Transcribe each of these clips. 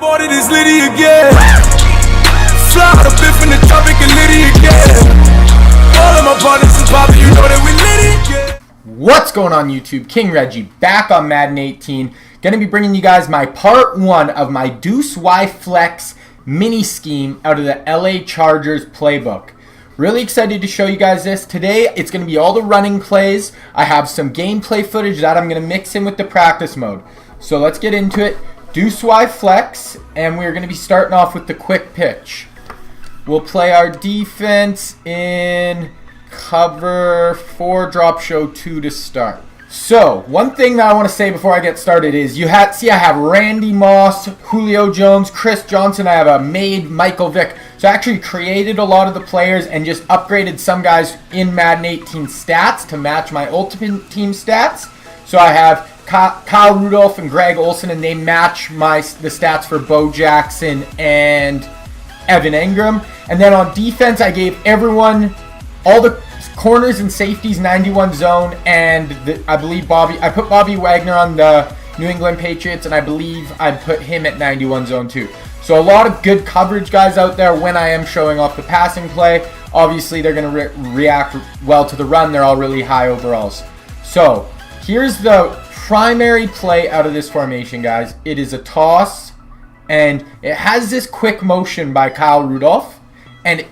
Bought it is Liddy again. Fly out a bit from the tropic and Liddy again. All of my partners is poppin', you know that we Liddy again. What's going on YouTube? King Reggie back on Madden 18. Gonna be bringing you guys my part 1 of my Deuce Y Flex mini scheme out of the LA Chargers Playbook. Really excited to show you guys this. Today it's going to be all the running plays. I have some gameplay footage that I'm going to mix in with the practice mode. So let's get into it. Deuce Y Flex, and we're going to be starting off with the quick pitch. We'll play our defense in cover 4, drop show 2 to start. So, one thing that I want to say before I get started is I have Randy Moss, Julio Jones, Chris Johnson. I have a made Michael Vick. So I actually created a lot of the players and just upgraded some guys in Madden 18 stats to match my Ultimate Team stats. So I have Kyle Rudolph and Greg Olsen, and they match the stats for Bo Jackson and Evan Ingram. And then on defense, I gave everyone all the corners and safeties 91 zone, and I put Bobby Wagner on the New England Patriots, and I believe I put him at 91 zone too. So a lot of good coverage guys out there when I am showing off the passing play. Obviously they're going to react well to the run. They're all really high overalls. So here's the primary play out of this formation, guys. It is a toss, and it has this quick motion by Kyle Rudolph, and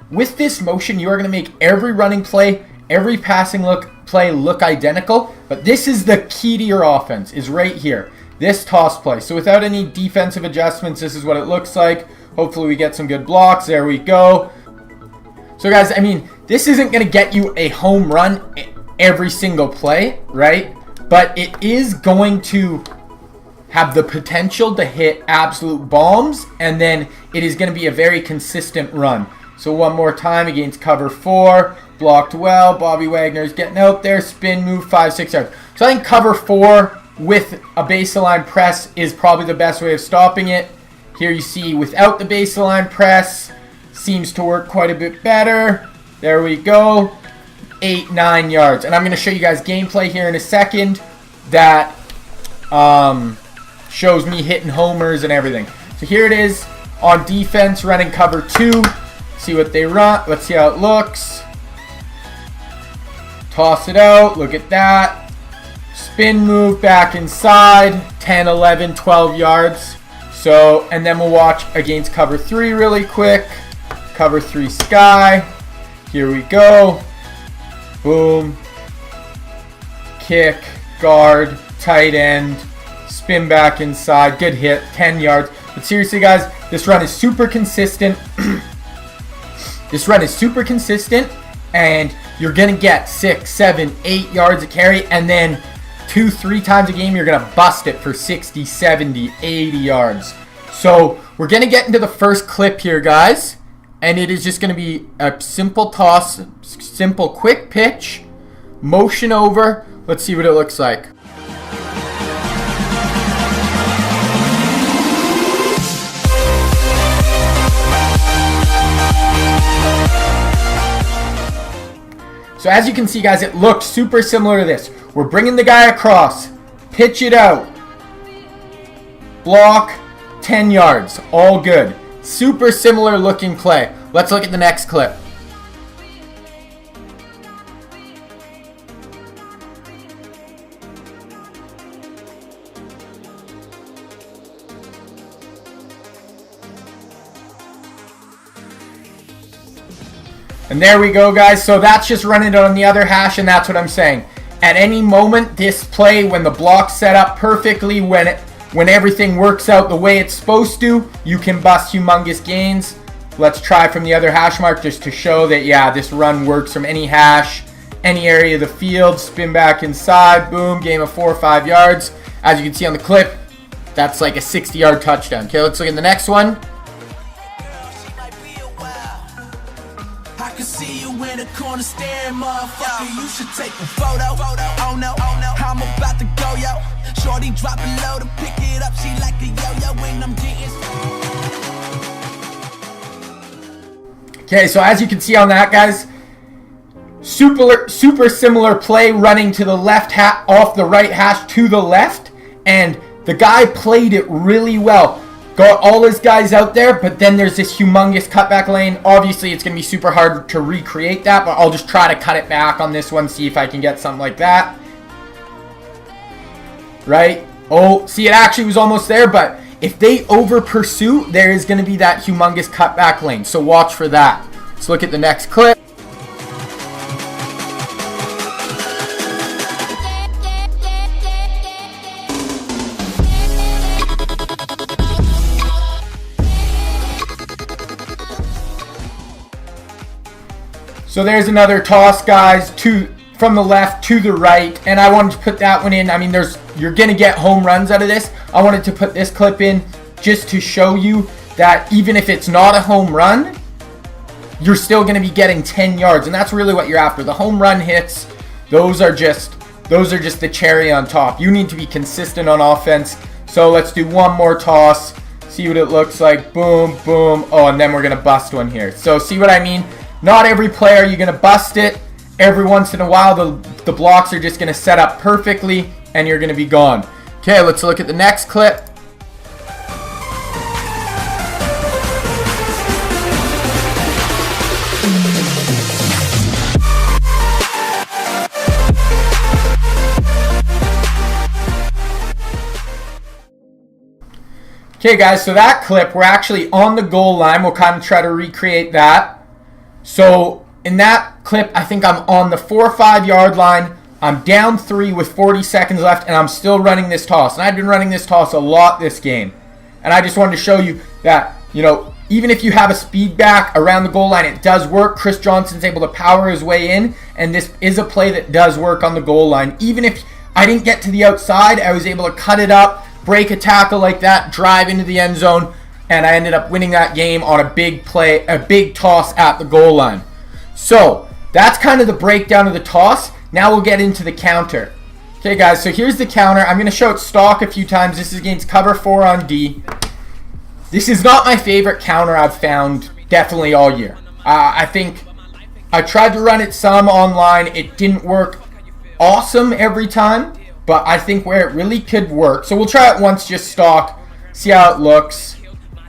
with this motion, you are going to make every running play, every passing play look identical. But this is the key to your offense, is right here. This toss play. So without any defensive adjustments, this is what it looks like. Hopefully we get some good blocks. There we go. So guys, I mean, this isn't going to get you a home run every single play, right? But it is going to have the potential to hit absolute bombs. And then it is going to be a very consistent run. So one more time against cover 4, blocked well. Bobby Wagner's getting out there, spin move 5-6 yards. So I think cover 4 with a baseline press is probably the best way of stopping it. Here you see without the baseline press, seems to work quite a bit better. There we go, 8-9 yards. And I'm going to show you guys gameplay here in a second that shows me hitting homers and everything. So here it is on defense, running cover 2. See what they run. Let's see how it looks. Toss it out. Look at that. Spin move back inside. 10, 11, 12 yards. So, and then we'll watch against cover 3 really quick. Cover 3 sky. Here we go. Boom. Kick. Guard. Tight end. Spin back inside. Good hit. 10 yards. But seriously, guys, this run is super consistent. This run is super consistent, and you're going to get 6, 7, 8 yards a carry, and then 2-3 times a game you're going to bust it for 60, 70, 80 yards. So we're going to get into the first clip here, guys, and it is just going to be a simple toss, simple quick pitch, motion over. Let's see what it looks like. So as you can see, guys, it looks super similar to this. We're bringing the guy across, pitch it out, block, 10 yards, all good. Super similar looking play. Let's look at the next clip. And there we go, guys. So that's just running it on the other hash, and that's what I'm saying. At any moment, this play, when the block's set up perfectly, when everything works out the way it's supposed to, you can bust humongous gains. Let's try from the other hash mark just to show that, yeah, this run works from any hash, any area of the field. Spin back inside, boom, gain of 4 or 5 yards. As you can see on the clip, that's like a 60-yard touchdown. Okay, let's look at the next one. I can see you in the corner staring, motherfucker. You should take a photo. Oh no, I'm about to go, yo. Shorty drop it low to pick it up. She like a yo-yo when I'm getting. Okay, so as you can see on that, guys, super similar play running to the left off the right hash to the left, and the guy played it really well. got all his guys out there, but then there's this humongous cutback lane. Obviously, it's going to be super hard to recreate that, but I'll just try to cut it back on this one, see if I can get something like that. Right? Oh, see, it actually was almost there, but if they over pursue, there is going to be that humongous cutback lane. So watch for that. Let's look at the next clip. So there's another toss, guys, from the left to the right, and I wanted to put that one in. I mean, you're going to get home runs out of this. I wanted to put this clip in just to show you that even if it's not a home run, you're still going to be getting 10 yards, and that's really what you're after. The home run hits, those are just the cherry on top. You need to be consistent on offense. So let's do one more toss, see what it looks like. Boom, boom. Oh, and then we're going to bust one here. So see what I mean? Not every play are you going to bust it. Every once in a while, the blocks are just going to set up perfectly, and you're going to be gone. Okay, let's look at the next clip. Okay, guys, so that clip, we're actually on the goal line. We'll kind of try to recreate that. So in that clip, I think I'm on the 4 or 5 yard line. I'm down 3 with 40 seconds left, and I'm still running this toss. And I've been running this toss a lot this game. And I just wanted to show you that, you know, even if you have a speed back around the goal line, it does work. Chris Johnson's able to power his way in, and this is a play that does work on the goal line. Even if I didn't get to the outside, I was able to cut it up, break a tackle like that, drive into the end zone, and I ended up winning that game on a big play, a big toss at the goal line. So that's kind of the breakdown of the toss. Now we'll get into the counter. Okay, guys, so here's the counter. I'm going to show it stock a few times. This is against cover 4 on D. This is not my favorite counter I've found definitely all year. I think I tried to run it some online. It didn't work awesome every time, but I think where it really could work. So we'll try it once, just stock, see how it looks.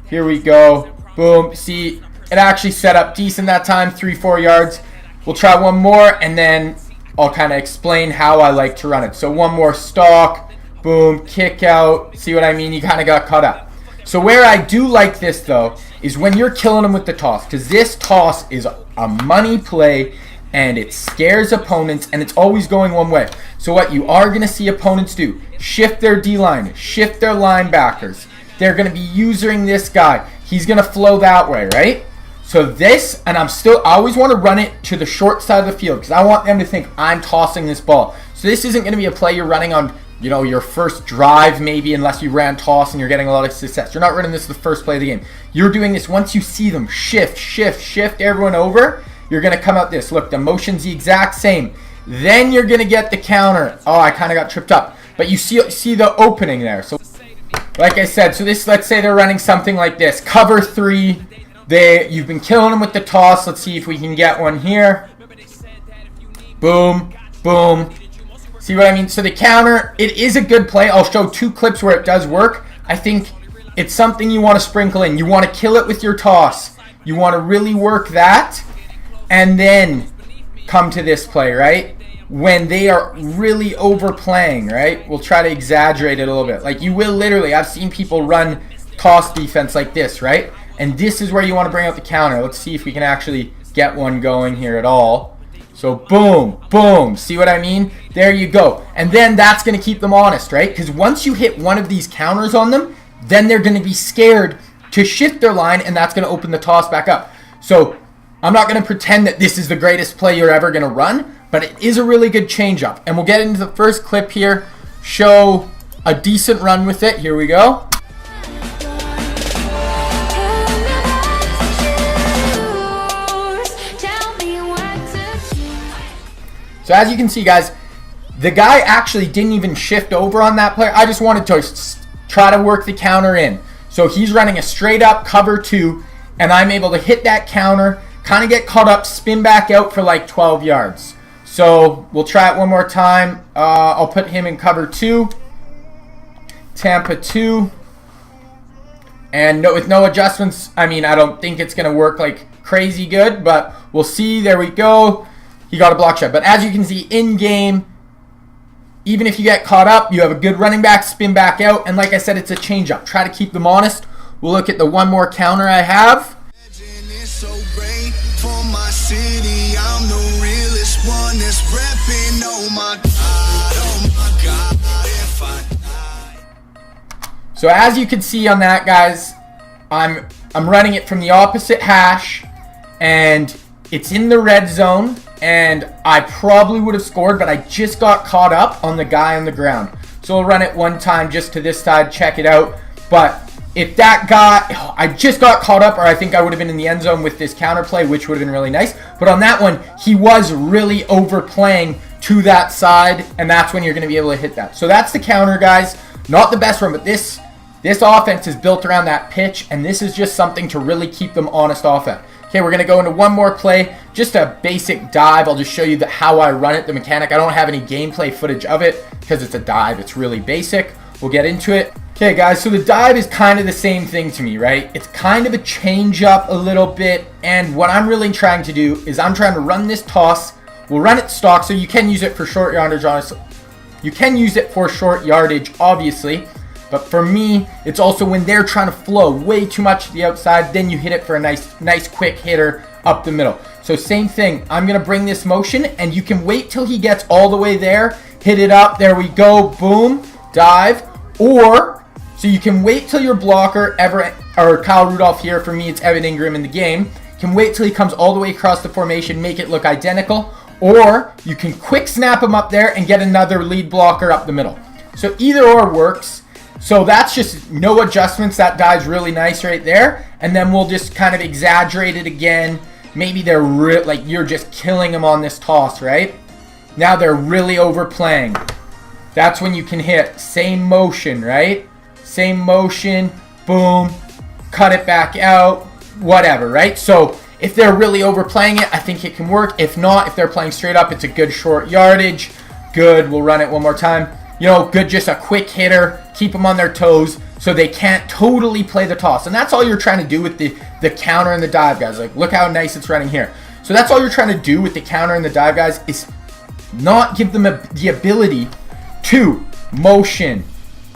Here we go. Boom. See, it actually set up decent that time, 3-4 yards. We'll try one more, and then I'll kind of explain how I like to run it. So one more stock. Boom. Kick out. See what I mean? You kind of got caught up. So where I do like this, though, is when you're killing them with the toss. Because this toss is a money play, and it scares opponents, and it's always going one way. So what you are going to see opponents do, shift their D-line, shift their linebackers. They're going to be using this guy. He's going to flow that way, right? So this, and I always want to run it to the short side of the field because I want them to think I'm tossing this ball. So this isn't going to be a play you're running on, you know, your first drive maybe, unless you ran toss and you're getting a lot of success. You're not running this the first play of the game. You're doing this once you see them shift everyone over. You're going to come out this. Look, the motion's the exact same. Then you're going to get the counter. Oh, I kind of got tripped up. But you see the opening there. So like I said, so this, let's say they're running something like this. Cover 3. You've been killing them with the toss. Let's see if we can get one here. Boom, boom. See what I mean? So the counter, it is a good play. I'll show 2 clips where it does work. I think it's something you want to sprinkle in. You want to kill it with your toss. You want to really work that. And then come to this play, right? When they are really overplaying, right? We'll try to exaggerate it a little bit. Like you will literally, I've seen people run toss defense like this, right? And this is where you want to bring out the counter. Let's see if we can actually get one going here at all. So boom, boom. See what I mean? There you go. And then that's going to keep them honest, right? Because once you hit one of these counters on them, then they're going to be scared to shift their line, and that's going to open the toss back up. So I'm not going to pretend that this is the greatest play you're ever going to run, but it is a really good change-up. And we'll get into the first clip here, show a decent run with it. Here we go. So as you can see, guys, the guy actually didn't even shift over on that player. I just wanted to try to work the counter in. So he's running a straight-up cover 2, and I'm able to hit that counter, kind of get caught up, spin back out for like 12 yards. So we'll try it one more time. I'll put him in cover 2. Tampa 2. And with no adjustments, I mean, I don't think it's going to work like crazy good, but we'll see. There we go. He got a block shot. But as you can see in game, even if you get caught up, you have a good running back, spin back out. And like I said, it's a change up. Try to keep them honest. We'll look at the one more counter I have. So as you can see on that, guys, I'm running it from the opposite hash, and it's in the red zone, and I probably would have scored, but I just got caught up on the guy on the ground. So I'll run it one time just to this side, check it out. But if that guy, I just got caught up, or I think I would have been in the end zone with this counter play, which would have been really nice. But on that one, he was really overplaying to that side, and that's when you're going to be able to hit that. So that's the counter, guys. Not the best one, but this offense is built around that pitch, and this is just something to really keep them honest off at. Okay, we're going to go into one more play, just a basic dive. I'll just show you how I run it, the mechanic. I don't have any gameplay footage of it because it's a dive. It's really basic. We'll get into it. Okay, guys, so the dive is kind of the same thing to me, right? It's kind of a change up a little bit, and what I'm really trying to do is I'm trying to run this toss. We'll run it stock, so you can use it for short yardage, honestly. You can use it for short yardage, obviously. But for me, it's also when they're trying to flow way too much to the outside, then you hit it for a nice quick hitter up the middle. So same thing. I'm going to bring this motion, and you can wait till he gets all the way there. Hit it up. There we go. Boom. Dive. Or, so you can wait till your blocker, or Kyle Rudolph here. For me, it's Evan Ingram in the game. You can wait till he comes all the way across the formation, make it look identical. Or you can quick snap him up there and get another lead blocker up the middle. So either or works. So that's just no adjustments. That dive's really nice right there. And then we'll just kind of exaggerate it again. Maybe they're like you're just killing them on this toss, right? Now they're really overplaying. That's when you can hit same motion, right? Same motion, boom, cut it back out, whatever, right? So if they're really overplaying it, I think it can work. If not, if they're playing straight up, it's a good short yardage. Good, we'll run it one more time. You know, good, just a quick hitter, keep them on their toes so they can't totally play the toss. And that's all you're trying to do with the counter and the dive, guys. Like, look how nice it's running here. So that's all you're trying to do with the counter and the dive, guys, is not give them the ability to motion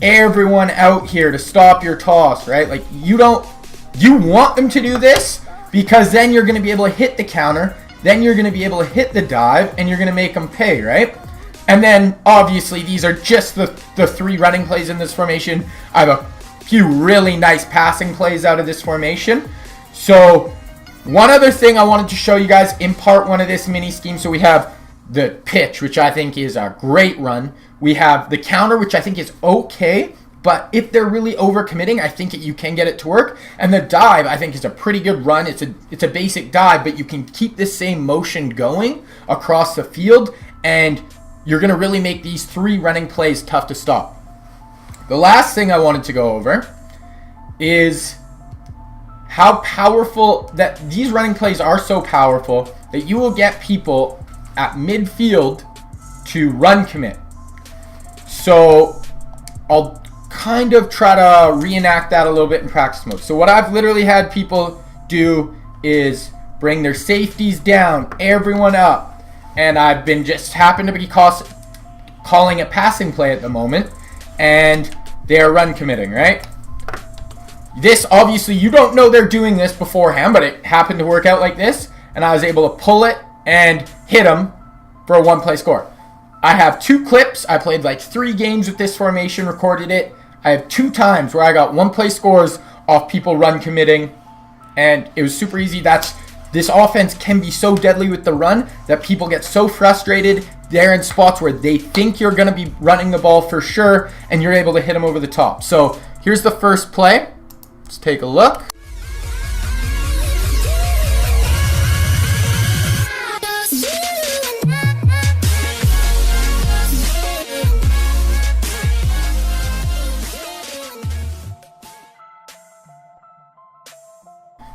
everyone out here to stop your toss, right? Like, you want them to do this because then you're going to be able to hit the counter, then you're going to be able to hit the dive, and you're going to make them pay, right? And then, obviously, these are just the three running plays in this formation. I have a few really nice passing plays out of this formation. So, one other thing I wanted to show you guys in part one of this mini scheme. So, we have the pitch, which I think is a great run. We have the counter, which I think is okay. But if they're really overcommitting, I think you can get it to work. And the dive, I think, is a pretty good run. It's a basic dive, but you can keep this same motion going across the field, and you're going to really make these three running plays tough to stop. The last thing I wanted to go over is how powerful that these running plays are. So powerful that you will get people at midfield to run commit. So I'll kind of try to reenact that a little bit in practice mode. So what I've literally had people do is bring their safeties down, everyone up. And I've been just happen to be calling a passing play at the moment, and they are run committing, right? This, obviously, you don't know they're doing this beforehand, but it happened to work out like this, and I was able to pull it and hit them for a one-play score. I have 2 clips. I played like 3 games with this formation, recorded it. I have 2 times where I got one-play scores off people run committing, and it was super easy. This offense can be so deadly with the run that people get so frustrated. They're in spots where they think you're going to be running the ball for sure, and you're able to hit them over the top. So here's the first play. Let's take a look.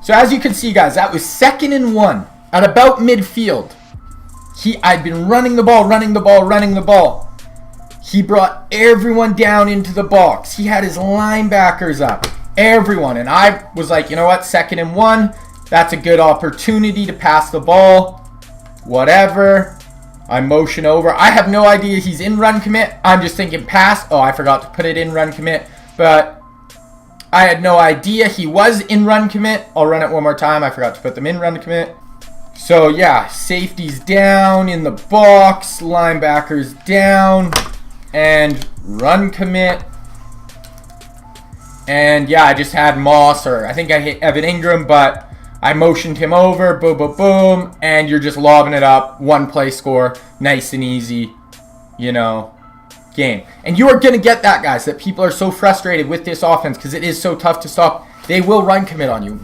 So as you can see, guys, that was 2nd and 1 at about midfield. I'd been running the ball. He brought everyone down into the box. He had his linebackers up. everyone. And I was like, you know what, 2nd and 1. That's a good opportunity to pass the ball. Whatever. I motion over. I have no idea he's in run commit. I'm just thinking pass. Oh, I forgot to put it in run commit. But I had no idea he was in run commit. I'll run it one more time. I forgot to put them in run commit. So yeah, safety's down in the box. Linebacker's down. And run commit. And yeah, I just had Moss, or I think I hit Evan Ingram, but I motioned him over, boom, boom, boom, and you're just lobbing it up, 1 play score, nice and easy, you know, game. And you are going to get that, guys, that people are so frustrated with this offense because it is so tough to stop. They will run commit on you.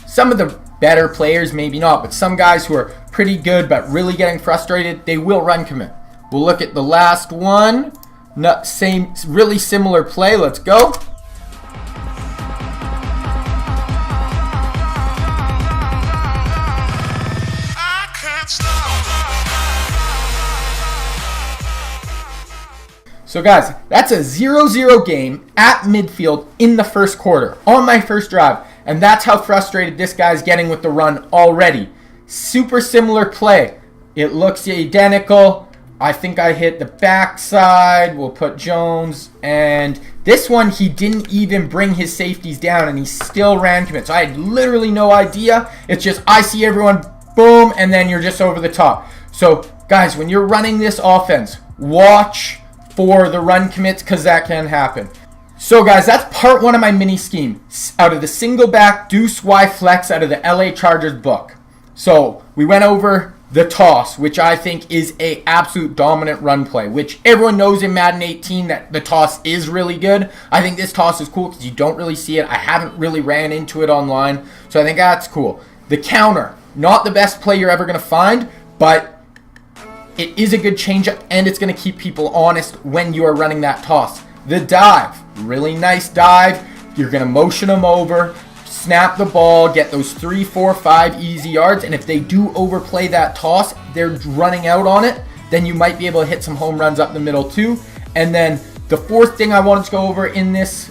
Some of the better players, maybe not, but some guys who are pretty good but really getting frustrated, they will run commit. We'll look at the last one. Same, really similar play. Let's go. So guys, that's a 0-0 game at midfield in the first quarter on my first drive. And that's how frustrated this guy's getting with the run already. Super similar play. It looks identical. I think I hit the backside. We'll put Jones. And this one, he didn't even bring his safeties down and he still ran commit. So I had literally no idea. It's just I see everyone, boom, and then you're just over the top. So guys, when you're running this offense, watch for the run commits because that can happen. So guys, that's part 1 of my mini scheme out of the Singleback Deuce Y Flex out of the LA Chargers book. So we went over the toss, which I think is a absolute dominant run play, which everyone knows in Madden 18 that the toss is really good. I think this toss is cool because you don't really see it. I haven't really ran into it online, so I think that's cool. The counter, not the best play you're ever going to find, but it is a good changeup, and it's going to keep people honest when you are running that toss. The dive, really nice dive. You're going to motion them over, snap the ball, get those 3, 4, 5 easy yards, and if they do overplay that toss, they're running out on it, then you might be able to hit some home runs up the middle too. And then the 4th thing I wanted to go over in this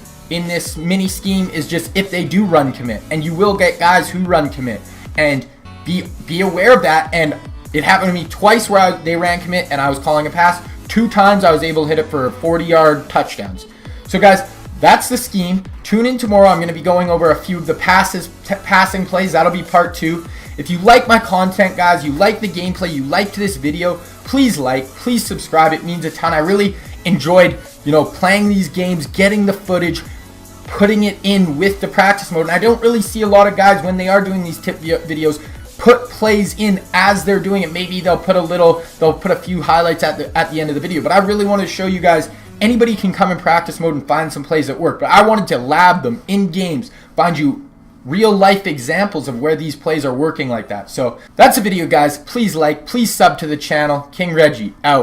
mini scheme is just if they do run commit, and you will get guys who run commit, and be aware of that. And it happened to me twice where they ran commit and I was calling a pass. 2 times I was able to hit it for 40-yard touchdowns. So guys, that's the scheme. Tune in tomorrow. I'm going to be going over a few of the passing plays. That'll be part 2. If you like my content, guys, you like the gameplay, you liked this video, please please subscribe. It means a ton. I really enjoyed, playing these games, getting the footage, putting it in with the practice mode. And I don't really see a lot of guys when they are doing these tip videos put plays in as they're doing it. Maybe they'll put a few highlights at the end of the video. But I really want to show you guys, anybody can come in practice mode and find some plays that work. But I wanted to lab them in games, find you real life examples of where these plays are working like that. So that's the video, guys. Please please sub to the channel. King Reggie out.